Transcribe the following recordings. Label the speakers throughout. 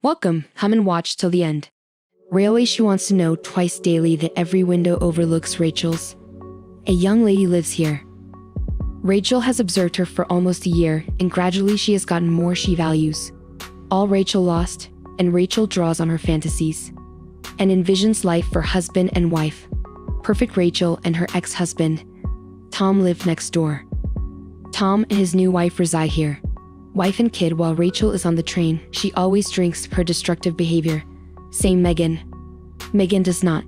Speaker 1: Welcome, come and watch till the end. Railway she wants to know twice daily that every window overlooks Rachel's. A young lady lives here. Rachel has observed her for almost a year, and gradually she has gotten more she values. All Rachel lost, and Rachel draws on her fantasies and envisions life for husband and wife. Perfect Rachel and her ex-husband, Tom, live next door. Tom and his new wife reside here. Wife and kid. While Rachel is on the train, she always drinks her destructive behavior. Same Megan. Megan does not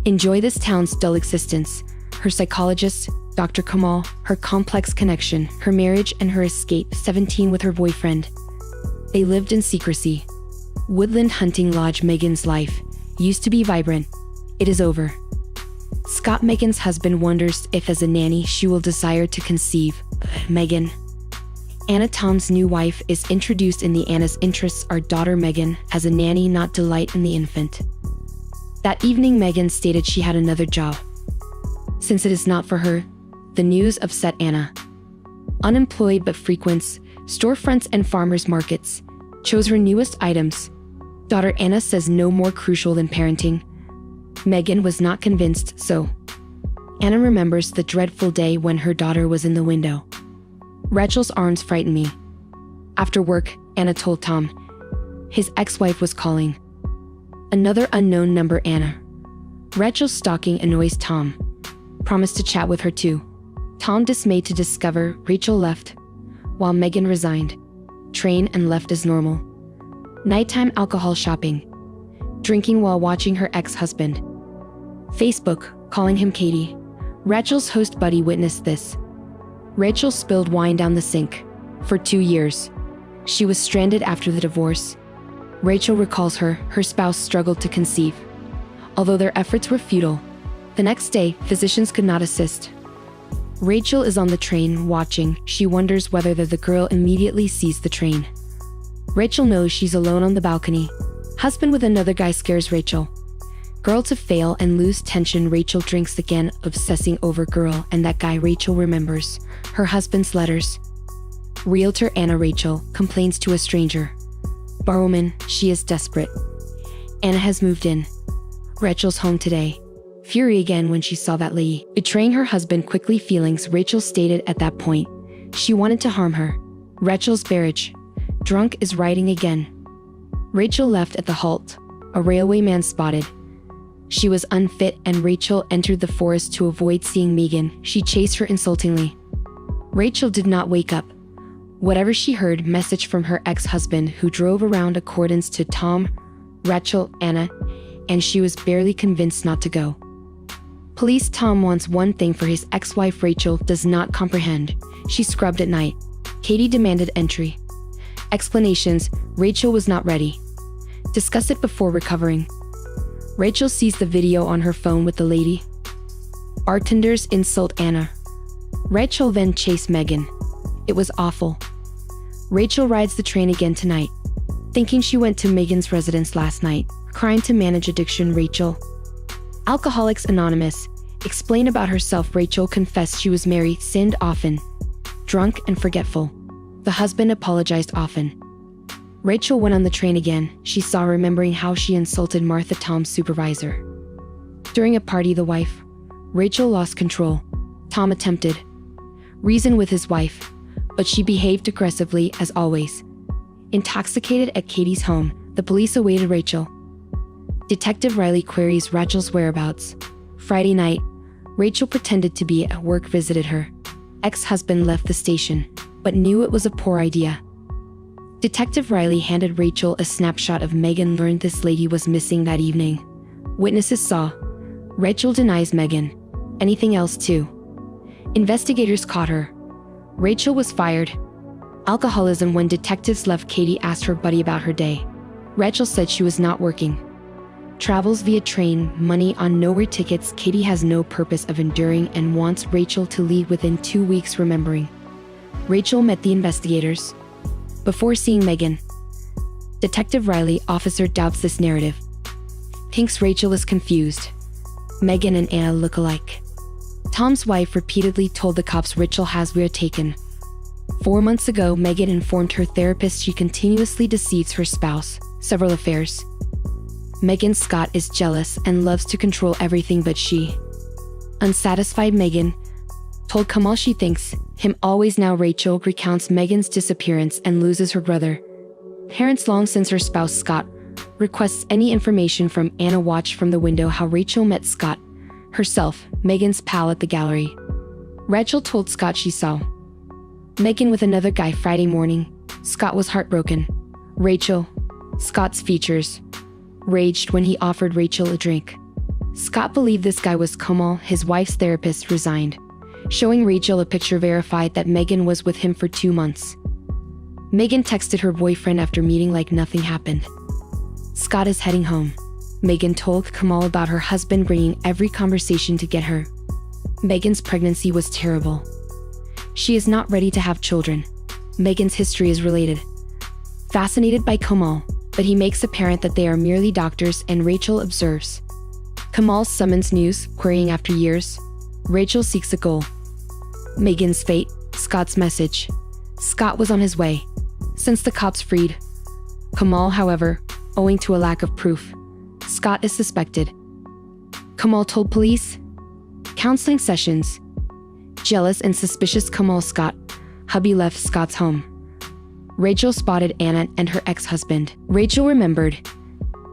Speaker 1: enjoy this town's dull existence. Her psychologist, Dr. Kamal, her complex connection, her marriage and her escape 17 with her boyfriend. They lived in secrecy. Woodland Hunting Lodge. Megan's life used to be vibrant. It is over. Scott, Megan's husband, wonders if as a nanny she will desire to conceive. Megan. Anna, Tom's new wife, is introduced in the Anna's interests are daughter Megan as a nanny, not delight in the infant. That evening Megan stated she had another job. Since it is not for her, the news upset Anna. Unemployed but frequents storefronts and farmers markets, chose her newest items. Daughter Anna says no more crucial than parenting. Megan was not convinced, so Anna remembers the dreadful day when her daughter was in the window. Rachel's arms frightened me. After work, Anna told Tom. His ex-wife was calling. Another unknown number. Anna. Rachel's stalking annoys Tom. Promised to chat with her too. Tom, dismayed to discover Rachel left, while Megan resigned. Train and left as normal. Nighttime alcohol shopping. Drinking while watching her ex-husband. Facebook, calling him Katie. Rachel's host buddy witnessed this. Rachel spilled wine down the sink. For 2 years. She was stranded after the divorce. Rachel recalls her spouse struggled to conceive. Although their efforts were futile, the next day, physicians could not assist. Rachel is on the train watching. She wonders whether the girl immediately sees the train. Rachel knows she's alone on the balcony. Husband with another guy scares Rachel. Girl to fail and lose tension. Rachel drinks again, obsessing over girl and that guy. Rachel remembers her husband's letters. Realtor Anna. Rachel complains to a stranger. Barwoman, she is desperate. Anna has moved in. Rachel's home today. Fury again when she saw that lady betraying her husband. Quickly feelings. Rachel stated at that point she wanted to harm her. Rachel's barrage. Drunk is riding again. Rachel left at the halt. A railway man spotted. She was unfit and Rachel entered the forest to avoid seeing Megan. She chased her insultingly. Rachel did not wake up. Whatever she heard, message from her ex-husband who drove around accordance to Tom, Rachel, Anna, and she was barely convinced not to go. Police. Tom wants one thing for his ex-wife. Rachel does not comprehend. She scrubbed at night. Katie demanded entry. Explanations. Rachel was not ready. Discuss it before recovering. Rachel sees the video on her phone with the lady. Bartenders insult Anna. Rachel then chased Megan. It was awful. Rachel rides the train again tonight, thinking she went to Megan's residence last night, crying to manage addiction. Rachel. Alcoholics Anonymous. Explain about herself. Rachel confessed she was married, sinned often, drunk and forgetful. The husband apologized often. Rachel went on the train again. She saw, remembering how she insulted Martha, Tom's supervisor. During a party, the wife. Rachel lost control. Tom attempted reason with his wife, but she behaved aggressively as always. Intoxicated at Katie's home, the police awaited Rachel. Detective Riley queries Rachel's whereabouts. Friday night, Rachel pretended to be at work, visited her ex-husband, left the station, but knew it was a poor idea. Detective Riley handed Rachel a snapshot of Megan, learned this lady was missing that evening. Witnesses saw. Rachel denies Megan. Anything else too. Investigators caught her. Rachel was fired. Alcoholism. When detectives left, Katie asked her buddy about her day. Rachel said she was not working. Travels via train, money on nowhere tickets. Katie has no purpose of enduring and wants Rachel to leave within 2 weeks. Remembering. Rachel met the investigators before seeing Megan. Detective Riley officer doubts this narrative. Thinks Rachel is confused. Megan and Anna look alike. Tom's wife repeatedly told the cops Rachel has been taken. 4 months ago, Megan informed her therapist she continuously deceives her spouse. several affairs. Megan Scott is jealous and loves to control everything but she. Unsatisfied, Megan told Kamal she thinks him always. Now Rachel recounts Megan's disappearance and loses her brother. Parents long since her spouse Scott requests any information from Anna. Watch from the window how Rachel met Scott herself, Megan's pal, at the gallery. Rachel told Scott she saw Megan with another guy Friday morning. Scott was heartbroken. Rachel, Scott's features, raged when he offered Rachel a drink. Scott believed this guy was Kamal, his wife's therapist, resigned, showing Rachel a picture verified that Megan was with him for 2 months. Megan texted her boyfriend after meeting like nothing happened. Scott is heading home. Megan told Kamal about her husband bringing every conversation to get her. Megan's pregnancy was terrible. She is not ready to have children. Megan's history is related. Fascinated by Kamal, but he makes apparent that they are merely doctors, and Rachel observes. Kamal summons news, querying after years. Rachel seeks a goal. Megan's fate, Scott's message. Scott was on his way since the cops freed Kamal, however, owing to a lack of proof. Scott is suspected. Kamal told police. Counseling sessions. Jealous and suspicious Kamal, Scott hubby left Scott's home. Rachel spotted Anna and her ex-husband. Rachel remembered.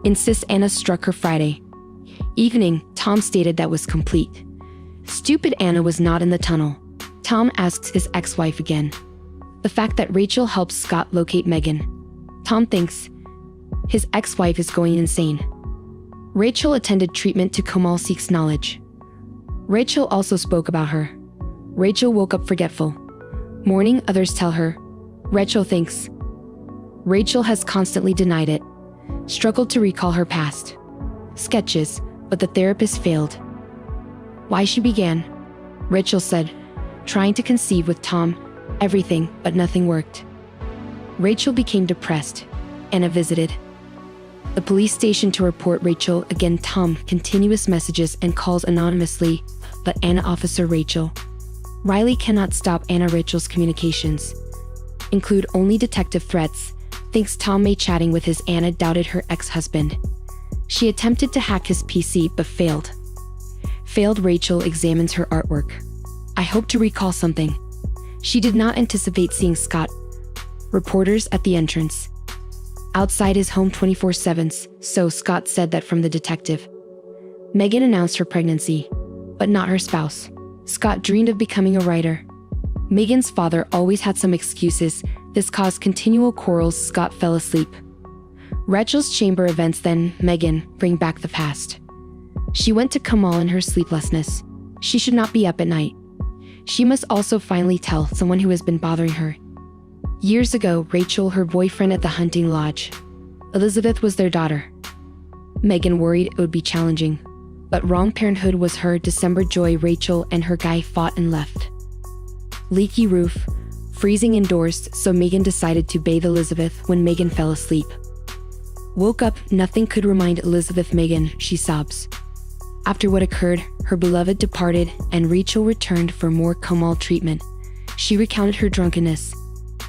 Speaker 1: Insists Anna struck her Friday evening. Tom stated that was complete. Stupid, Anna was not in the tunnel. Tom asked his ex-wife again. The fact that Rachel helps Scott locate Megan. Tom thinks his ex-wife is going insane. Rachel attended treatment to Kamal seeks knowledge. Rachel also spoke about her. Rachel woke up forgetful. Morning, others tell her. Rachel thinks. Rachel has constantly denied it. Struggled to recall her past sketches, but the therapist failed. Why she began. Rachel said, trying to conceive with Tom, everything, but nothing worked. Rachel became depressed. Anna visited the police station to report Rachel again. Tom continuous messages and calls anonymously, but Anna officer Rachel Riley cannot stop Anna. Rachel's communications include only detective threats. Thinks Tom may chatting with his Anna doubted her ex-husband. She attempted to hack his PC but failed. Rachel examines her artwork. I hope to recall something. She did not anticipate seeing Scott. Reporters at the entrance. Outside his home 24/7, so Scott said that from the detective. Megan announced her pregnancy, but not her spouse. Scott dreamed of becoming a writer. Megan's father always had some excuses. This caused continual quarrels. Scott fell asleep. Rachel's chamber events. Then Megan bring back the past. She went to Kamal in her sleeplessness. She should not be up at night. She must also finally tell someone who has been bothering her. Years ago, Rachel, her boyfriend at the hunting lodge. Elizabeth was their daughter. Megan worried it would be challenging, but wrong parenthood was her December joy. Rachel and her guy fought and left. Leaky roof, freezing indoors, so Megan decided to bathe Elizabeth when Megan fell asleep. Woke up, nothing could remind Elizabeth. Megan, she sobs. After what occurred, her beloved departed and Rachel returned for more Kamal treatment. She recounted her drunkenness.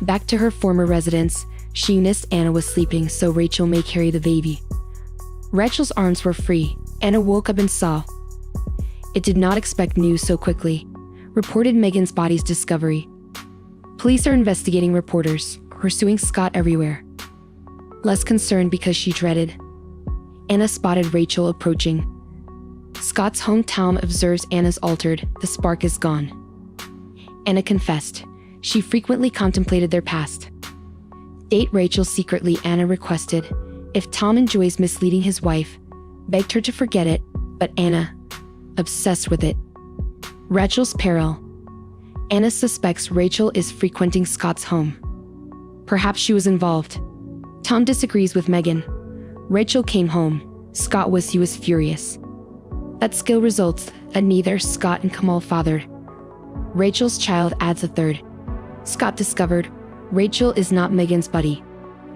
Speaker 1: Back to her former residence, she missed Anna was sleeping so Rachel may carry the baby. Rachel's arms were free. Anna woke up and saw. It did not expect news so quickly. Reported Megan's body's discovery. Police are investigating. Reporters pursuing Scott everywhere. Less concerned because she dreaded. Anna spotted Rachel approaching. Scott's hometown observes Anna's altered. The spark is gone. Anna confessed. She frequently contemplated their past. Date Rachel secretly. Anna requested. If Tom enjoys misleading his wife, begged her to forget it, but Anna, obsessed with it. Rachel's peril. Anna suspects Rachel is frequenting Scott's home. Perhaps she was involved. Tom disagrees with Megan. Rachel came home. Scott was furious. That skill results that neither Scott and Kamal fathered. Rachel's child adds a third. Scott discovered Rachel is not Megan's buddy.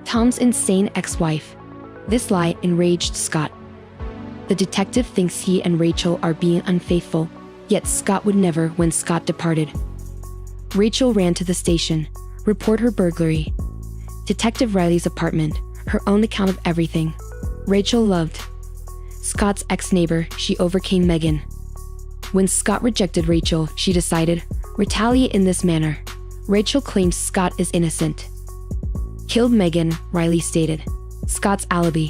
Speaker 1: Tom's insane ex-wife. This lie enraged Scott. The detective thinks he and Rachel are being unfaithful, yet Scott would never. When Scott departed, Rachel ran to the station, report her burglary. Detective Riley's apartment. her own account of everything. Rachel loved Scott's ex-neighbor. She overcame Megan. When Scott rejected Rachel, she decided, retaliate in this manner. Rachel claims Scott is innocent. Killed Megan, Riley stated. Scott's alibi.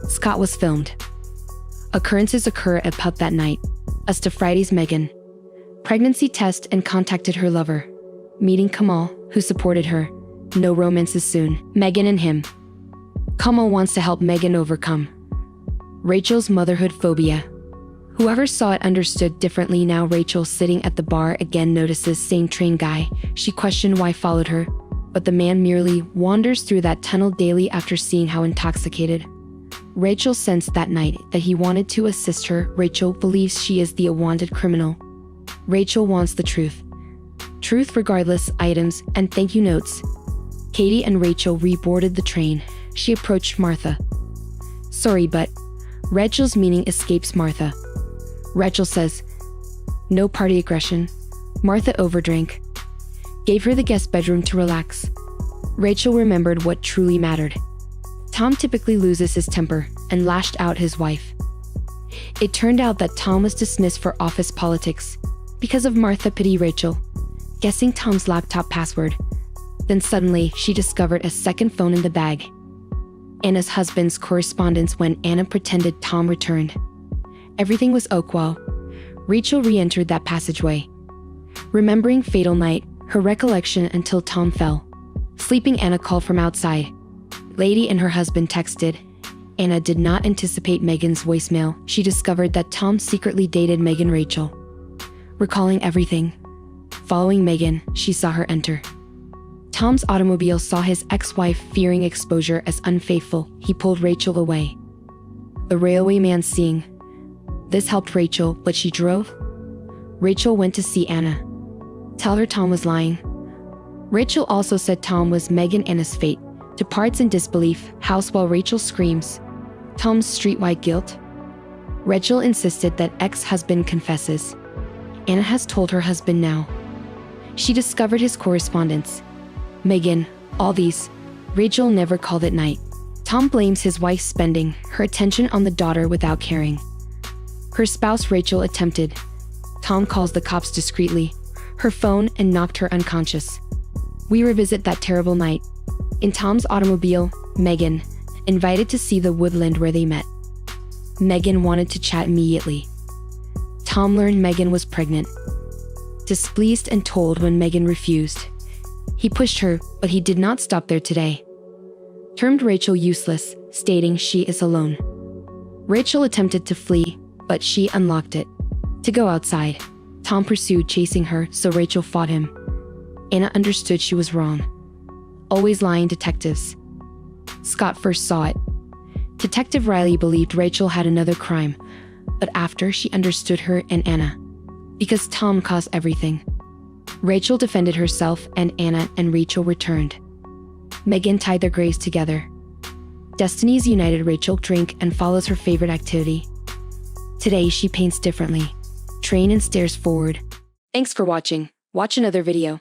Speaker 1: Scott was filmed. Occurrences occur at pub that night. As to Friday's Megan. Pregnancy test and contacted her lover. Meeting Kamal, who supported her. No romances soon. Megan and him. Kamal wants to help Megan overcome Rachel's motherhood phobia. Whoever saw it understood differently. Now Rachel, sitting at the bar, again notices same train guy. She questioned why followed her, but the man merely wanders through that tunnel daily after seeing how intoxicated. Rachel sensed that night that he wanted to assist her. Rachel believes she is the wanted criminal. Rachel wants the truth. Truth regardless. Items and thank you notes. Katie and Rachel reboarded the train. She approached Martha. Sorry, but Rachel's meaning escapes Martha. Rachel says, no party aggression. Martha overdrank. Gave her the guest bedroom to relax. Rachel remembered what truly mattered. Tom typically loses his temper and lashed out his wife. It turned out that Tom was dismissed for office politics because of Martha. Pity Rachel, guessing Tom's laptop password. Then suddenly she discovered a second phone in the bag. Anna's husband's correspondence when Anna pretended Tom returned. Everything was while Rachel re-entered that passageway. Remembering fatal night, her recollection until Tom fell. Sleeping Anna called from outside. Lady and her husband texted. Anna did not anticipate Megan's voicemail. She discovered that Tom secretly dated Megan. Rachel, recalling everything. Following Megan, she saw her enter Tom's automobile, saw his ex-wife. Fearing exposure as unfaithful, he pulled Rachel away. The railway man seeing this helped Rachel, but she drove. Rachel went to see Anna. Tell her Tom was lying. Rachel also said Tom was Megan. Anna's fate departs in disbelief. House while Rachel screams Tom's streetwide guilt. Rachel insisted that ex-husband confesses. Anna has told her husband now. She discovered his correspondence. Megan, all these. Rachel never called at night. Tom blames his wife spending her attention on the daughter without caring. Her spouse Rachel attempted. Tom calls the cops discreetly. Her phone and knocked her unconscious. We revisit that terrible night. In Tom's automobile, Megan, invited to see the woodland where they met. Megan wanted to chat immediately. Tom learned Megan was pregnant. Displeased and told when Megan refused. He pushed her, but he did not stop there today. Termed Rachel useless, stating she is alone. Rachel attempted to flee, but she unlocked it. To go outside. Tom pursued, chasing her, so Rachel fought him. Anna understood she was wrong. Always lying detectives. Scott first saw it. Detective Riley believed Rachel had another crime, but after she understood her and Anna. Because Tom caused everything. Rachel defended herself and Anna and Rachel returned. Megan tied their graves together. Destinies united. Rachel drinks and follows her favorite activity. Today she paints differently. Train and stares forward. Thanks for watching. Watch another video.